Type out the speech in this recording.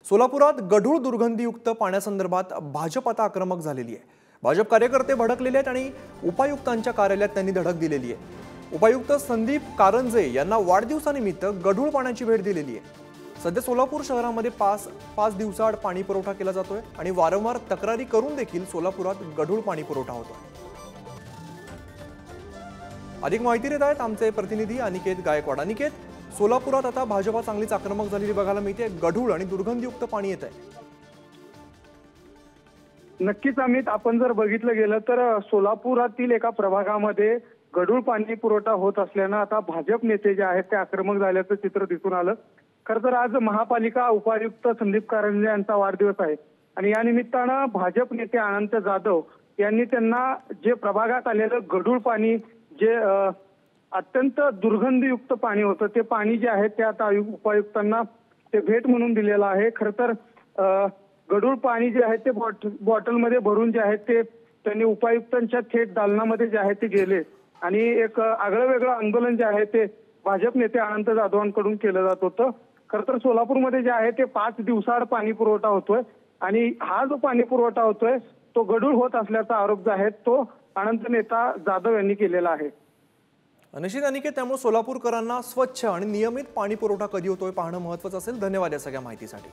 सोलापुरात गढूळ दुर्गंधीयुक्त पाण्यासंदर्भात भाजप आता आक्रमक झालेली आहे। भाजप कार्यकर्ते भडकलेले आहेत आणि उपायुक्तांच्या कार्यालयात त्यांनी धडक दिलेली आहे। उपायुक्त संदीप कारंजे यांना वाढदिवसानिमित्त गढूळ पाण्याची भेट दिलेली आहे। सध्या सोलापूर शहरामध्ये पाच दिवसाआड पाणी पुरवठा केला जातोय आणि वारंवार तक्रारी करून देखील सोलापुरात गढूळ पाणी पुरवठा होतोय। अधिक माहिती देत आहेत आमचे प्रतिनिधी अनिकेत गायकवाड। अनिकेत, सोलापुरात आता भाजपा चांगलीच आक्रमक झालेली बघायला मिळते। गढूळ आणि दुर्गंधीयुक्त पाणी येत आहे। नक्कीच अमित, आपण जर बघितलं गेलं तर सोलापुरातील एका प्रभागामध्ये गढूळ पाणी पुरवठा होत असल्यानं आता भाजप नेते जे आहेत ते आक्रमक झाल्याचं चित्र दिसून आलं। खरं तर आज महापालिका उपायुक्त संदीप कारंजे यांचा वाढदिवस आहे आणि या निमित्तानं भाजप नेते अनंत जाधव यांनी त्यांना जे प्रभागात आलेलं गढूळ पाणी, जे अत्यंत दुर्गंधयुक्त पाणी होतं, ते पाणी जे आहे ते आता उपायुक्तांना ते भेट म्हणून दिलेलं आहे। खरं तर गढूळ पाणी जे आहे ते बॉटलमध्ये भरून जे आहे ते त्यांनी उपायुक्तांच्या थेट दालनामध्ये जे आहे ते गेले आणि एक आगळं वेगळं आंदोलन जे आहे ते भाजप नेते अनंत जाधवांकडून केलं जात होतं। खरं तर सोलापूरमध्ये जे आहे ते 5 दिवसाआड पाणी पुरवठा होतोय आणि हा जो पाणी पुरवठा होतोय तो गढूळ होत असल्याचा आरोप जो आहे तो अनंत नेता जाधव यांनी केलेला आहे। निश्चित अनिकेत, त्यामुळे सोलापूरकरांना स्वच्छ आणि नियमित पाणी पुरवठा कधी होतोय पाहणं महत्त्वाचं असेल। धन्यवाद या सगळ्या माहितीसाठी।